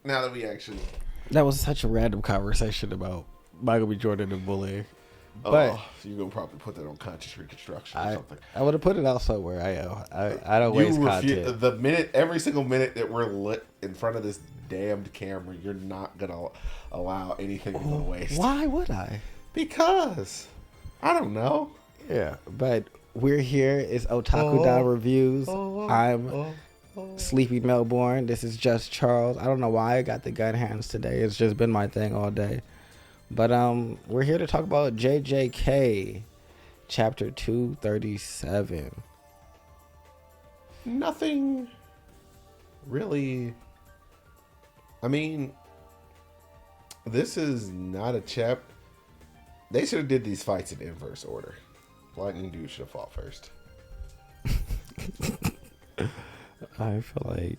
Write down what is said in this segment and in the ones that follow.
Now that we actually... That was such a random conversation about Michael B. Jordan and bullying. But you're going to probably put that on conscious reconstruction or something. I would have put it out somewhere. I don't waste content. Every single minute that we're lit in front of this damned camera, you're not going to allow anything to go to waste. Why would I? Because I don't know. Yeah, but we're here. It's Otaku Down Reviews. I'm Sleepy Melbourne. This is Just Charles. I don't know why I got the gun hands today. It's just been my thing all day. But we're here to talk about JJK Chapter 237. Nothing really. I mean, this is not a chap. They should have did these fights in inverse order. Lightning Dude should have fought first. I feel like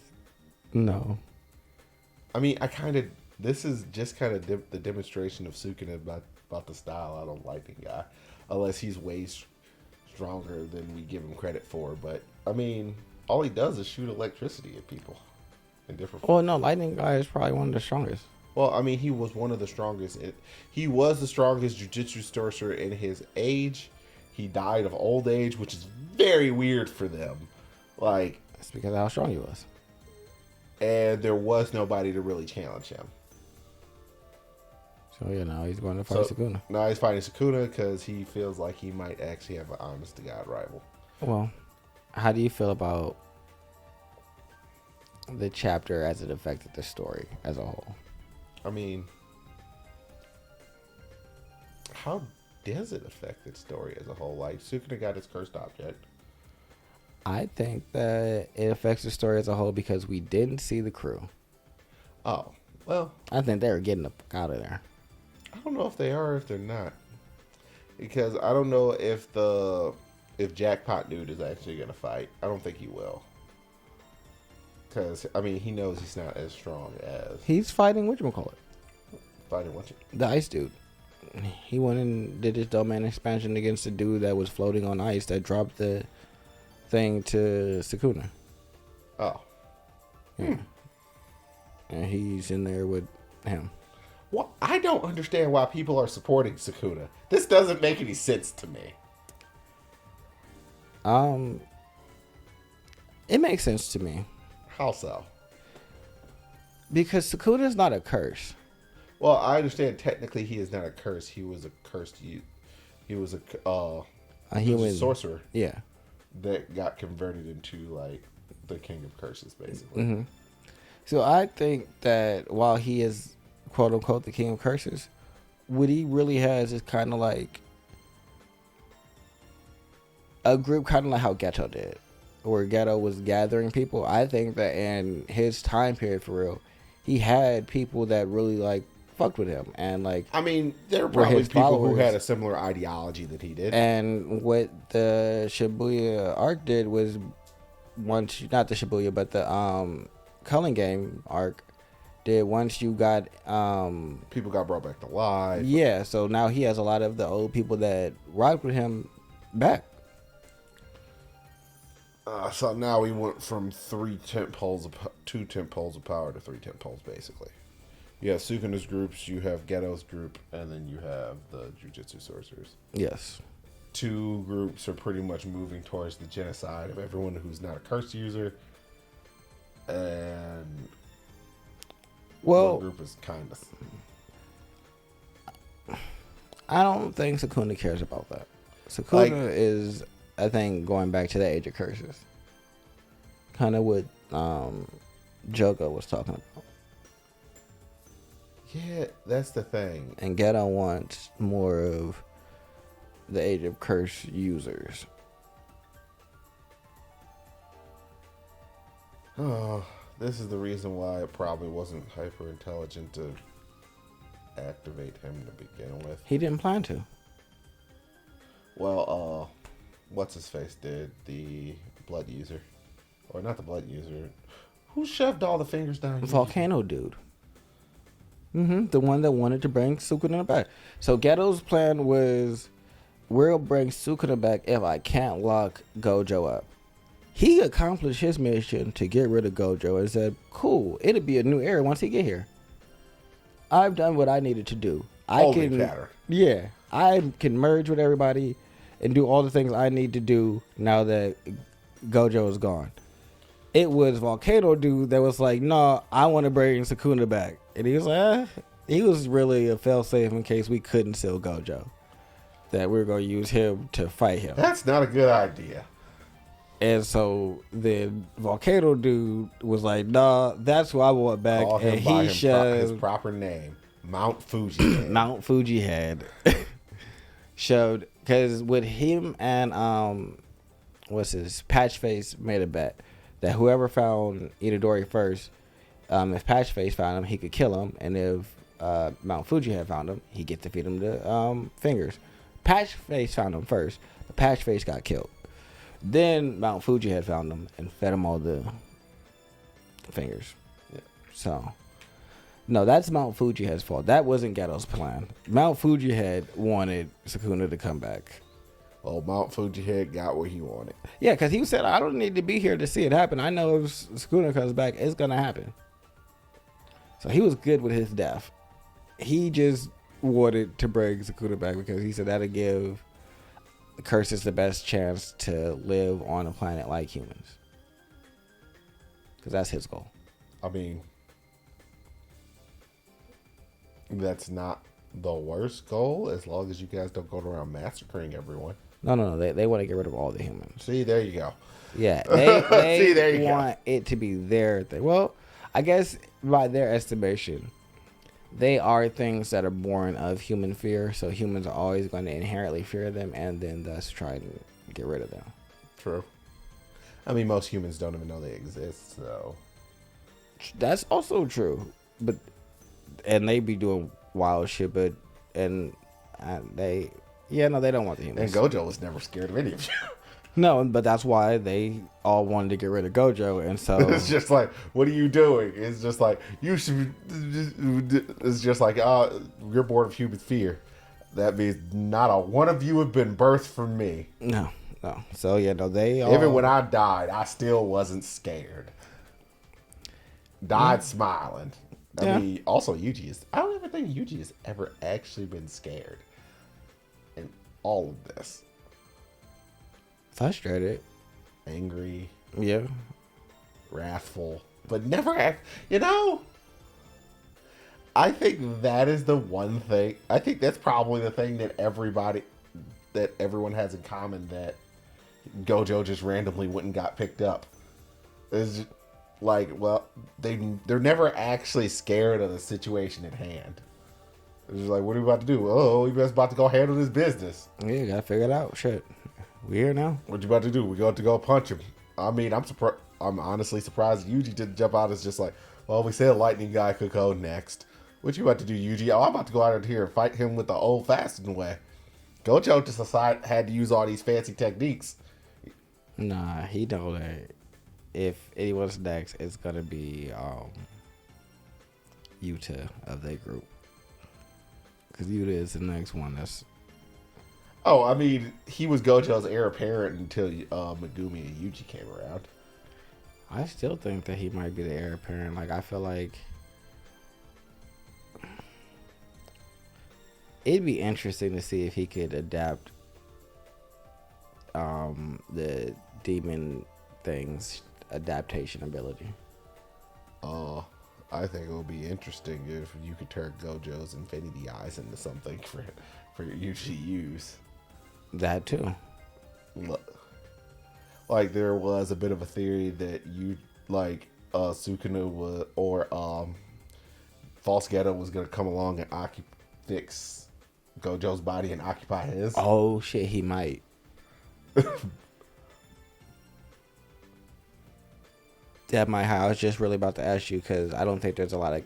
no. I mean, this is just kind of the demonstration of Sukuna about the style out of Lightning Guy, unless he's way stronger than we give him credit for. But I mean, all he does is shoot electricity at people in different. Well, no, Lightning Guy is probably one of the strongest. Well, I mean, he was one of the strongest. He was the strongest Jujutsu sorcerer in his age. He died of old age, which is very weird for them. Like, that's because of how strong he was. And there was nobody to really challenge him. So, yeah, now he's going to fight Sukuna. Now he's fighting Sukuna because he feels like he might actually have an honest-to-God rival. Well, how do you feel about the chapter as it affected the story as a whole? I mean, how does it affect the story as a whole? Like, Sukuna got his cursed object. I think that it affects the story as a whole because we didn't see the crew. Oh, well. I think they were getting the fuck out of there. I don't know if they are or if they're not. Because I don't know if Jackpot Dude is actually going to fight. I don't think he will. Because, I mean, he knows he's not as strong as... He's fighting whatchamacallit. Fighting what? The ice dude. He went and did his Domain expansion against the dude that was floating on ice that dropped the thing to Sukuna. Oh. Yeah. And he's in there with him. Well, I don't understand why people are supporting Sukuna. This doesn't make any sense to me. It makes sense to me. How so? Because Sukuna is not a curse. Well, I understand technically he is not a curse. He was a cursed youth. He was a human sorcerer. Yeah. That got converted into like the king of curses, basically. Mm-hmm. So I think that while he is quote unquote the king of curses, what he really has is kind of like a group, kind of like how Ghetto did, where Ghetto was gathering people. I think that in his time period, for real, he had people that really like fucked with him, and like, I mean, there were probably people who had a similar ideology that he did. And what the Shibuya arc did was, once, not the Shibuya, but the Culling Game arc did, once you got people got brought back to life. Yeah, so now he has a lot of the old people that rocked with him back. So now we went from 2 tent poles of power to 3 tent poles, basically. You have Sukuna's groups, you have Ghetto's group, and then you have the Jujutsu sorcerers. Yes. 2 groups are pretty much moving towards the genocide of everyone who's not a curse user. And one group is kind of... I don't think Sukuna cares about that. Sukuna is, I think, going back to the age of curses. Kind of what Jogo was talking about. Yeah, that's the thing. And Ghetto wants more of the age of curse users. Oh, this is the reason why it probably wasn't hyper intelligent to activate him to begin with. He didn't plan to. Well, what's his face did, the blood user, or not the blood user, who shoved all the fingers down? Volcano dude. The one that wanted to bring Sukuna back. So Ghetto's plan was, we'll bring Sukuna back if I can't lock Gojo up. He accomplished his mission to get rid of Gojo and said, cool, it'll be a new era once he get here. I've done what I needed to do. I can merge with everybody and do all the things I need to do now that Gojo is gone. It was Volcano dude that was like, no, I want to bring Sukuna back. And he was like, he was really a fail-safe in case we couldn't steal Gojo. That we were going to use him to fight him. That's not a good idea. And so then Volcano dude was like, nah, that's who I want back. Call him and by he his shoved proper name, Mount Fuji Head. Mount Fuji Head. Showed, because with him and Patchface made a bet that whoever found Itadori first, if Patchface found him, he could kill him, and if Mount Fuji had found him, he'd get to feed him the fingers. Patchface found him first, but Patchface got killed. Then Mount Fuji had found him and fed him all the fingers. Yeah. So, no, that's Mount Fuji Head's fault. That wasn't Geto's plan. Mount Fuji Head wanted Sukuna to come back. Well, Mount Fuji Head got what he wanted. Yeah, because he said, I don't need to be here to see it happen. I know if Sukuna comes back, it's going to happen. So he was good with his death. He just wanted to bring Sukuna back because he said that'll give Curses the best chance to live on a planet like humans. Because that's his goal. I mean, that's not the worst goal as long as you guys don't go around massacring everyone. No. They want to get rid of all the humans. See, there you go. Yeah, they See, there you want it to be their thing. Well, I guess by their estimation, they are things that are born of human fear. So humans are always going to inherently fear them and then thus try and get rid of them. True. I mean, most humans don't even know they exist, so. That's also true. And they be doing wild shit, they don't want the humans. And Gojo was never scared of any of you. No, but that's why they all wanted to get rid of Gojo, and so it's just like, what are you doing? It's just like, you should. It's just like, you're born of human fear. That means not a one of you have been birthed from me. No. So they all. Even when I died, I still wasn't scared. Died smiling. Yeah. I mean, also Yuji is. I don't ever think Yuji has ever actually been scared in all of this. Frustrated, angry, yeah, wrathful, but never act. I think that is the one thing. I think that's probably the thing that everyone has in common, that Gojo just randomly went and got picked up. Is like, well, they're never actually scared of the situation at hand. It's just like, what are we about to do? Oh, we just about to go handle this business. Yeah, you gotta figure it out. Shit. We here now. What you about to do? We got to go punch him. I mean, I'm surprised. I'm honestly surprised Yuji didn't jump out as just like, well, we said lightning guy could go next. What you about to do, Yuji? Oh, I'm about to go out here and fight him with the old-fashioned way. Gojo just had to use all these fancy techniques. Nah, he know that if anyone's next, it's gonna be Yuta of their group, because Yuta is the next one. Oh, I mean, he was Gojo's heir apparent until Megumi and Yuji came around. I still think that he might be the heir apparent. Like, I feel like it'd be interesting to see if he could adapt the demon thing's adaptation ability. I think it would be interesting if you could turn Gojo's Infinity Eyes into something for Yuji to use. That too. Like, there was a bit of a theory that Sukuna or False Ghetto was going to come along and fix Gojo's body and occupy his. Oh shit, he might. That might. I was just really about to ask you, because I don't think there's a lot of.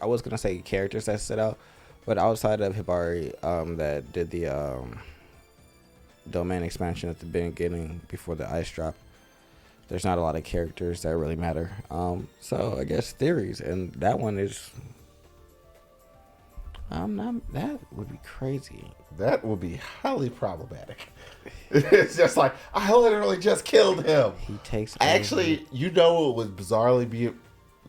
I was gonna say characters that stood out, but outside of Hibari, that did the domain expansion at the beginning before the ice drop, there's not a lot of characters that really matter. So I guess theories, and that one is, That would be crazy. That would be highly problematic. It's just like, I literally just killed him. He takes Actually, over. you know what would bizarrely be...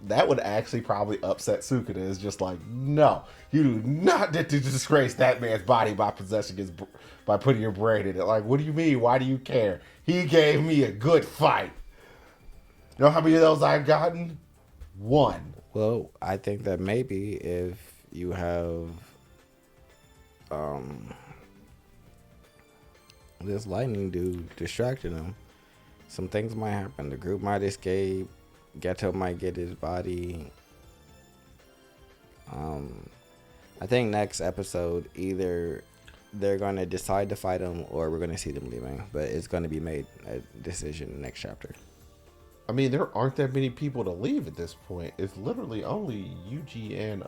That would actually probably upset Sukuna. It's just like, no, you do not get to disgrace that man's body by possessing by putting your brain in it. Like, what do you mean? Why do you care? He gave me a good fight. You know how many of those I've gotten? One. Well, I think that maybe if you have this lightning dude distracting him, some things might happen. The group might escape. Geto might get his body. I think next episode, either they're going to decide to fight him or we're going to see them leaving. But it's going to be made a decision next chapter. I mean, there aren't that many people to leave at this point. It's literally only Yuji and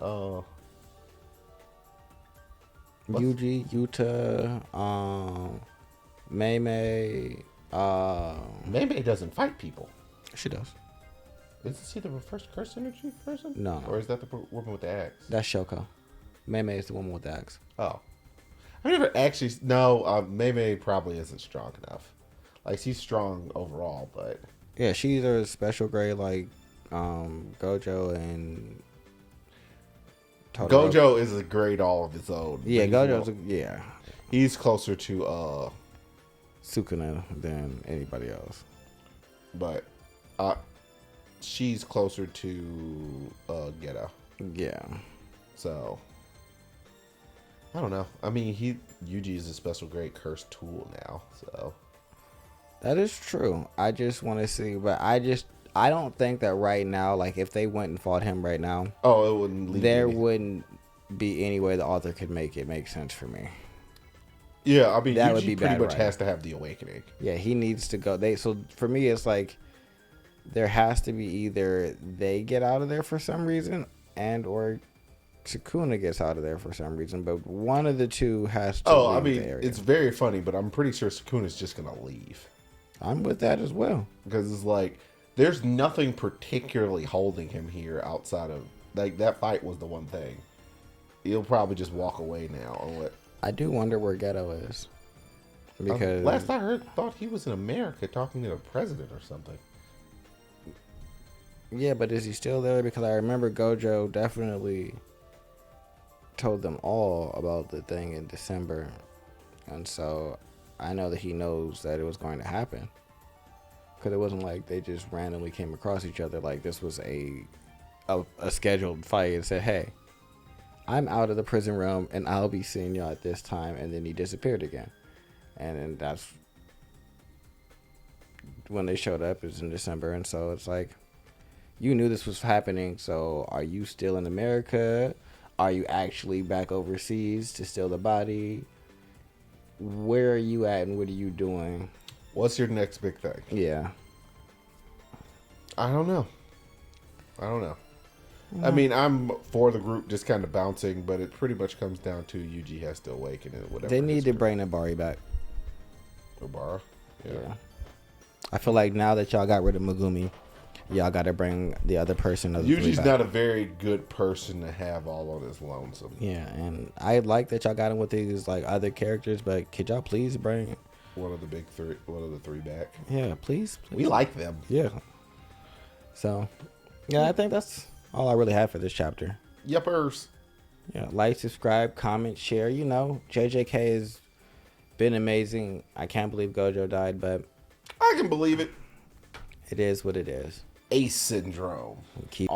Yuji, Yuta, Mei Mei. Mei doesn't fight people. She does. Is he the reverse curse energy person? No. Or is that the woman with the axe? That's Shoko. Mei Mei is the woman with the axe. Oh. I never actually... No, Mei probably isn't strong enough. Like, she's strong overall, but... Yeah, she's a special grade like Gojo and... Todoroki. Gojo is a grade all of his own. Yeah, Gojo's... Yeah. He's closer to... Sukuna than anybody else. But... she's closer to Geto. Yeah. So I don't know. I mean, Yuji is a special grade curse tool now, so that is true. I just want to see, but I don't think that right now, like if they went and fought him right now, it wouldn't lead there wouldn't be any way the author could make it make sense for me. Yeah, I mean, that Yuji would be pretty bad, much right? has to have the awakening. Yeah, he needs to go. So for me, it's like there has to be either they get out of there for some reason and or Sukuna gets out of there for some reason, but one of the two has to leave the area. It's very funny, but I'm pretty sure Sukuna's just going to leave. I'm with that as well. Because it's like, there's nothing particularly holding him here outside of, like, that fight was the one thing. He'll probably just walk away now. I do wonder where Geto is. Because last I thought he was in America talking to the president or something. Yeah, but is he still there? Because I remember Gojo definitely told them all about the thing in December. And so I know that he knows that it was going to happen. Because it wasn't like they just randomly came across each other. Like this was a scheduled fight and said, hey, I'm out of the prison realm and I'll be seeing y'all at this time. And then he disappeared again. And then that's when they showed up. It was in December. And so it's like, you knew this was happening. So are you still in America? Are you actually back overseas to steal the body? Where are you at and what are you doing? What's your next big thing? Yeah. I don't know. I mean, I'm for the group just kind of bouncing, but it pretty much comes down to Yuji has to awaken and whatever. They need to bring Nabari back. Nabara? Yeah. I feel like now that y'all got rid of Megumi, y'all got to bring the other person. Yuji's not a very good person to have all on his lonesome. Yeah, and I like that y'all got him with these like other characters, but could y'all please bring one of the three back? Yeah, please. We like them. Yeah. So, yeah, I think that's all I really have for this chapter. Yuppers. Yeah, like, subscribe, comment, share. You know, JJK has been amazing. I can't believe Gojo died, but I can believe it. It is what it is. Ace syndrome. Keep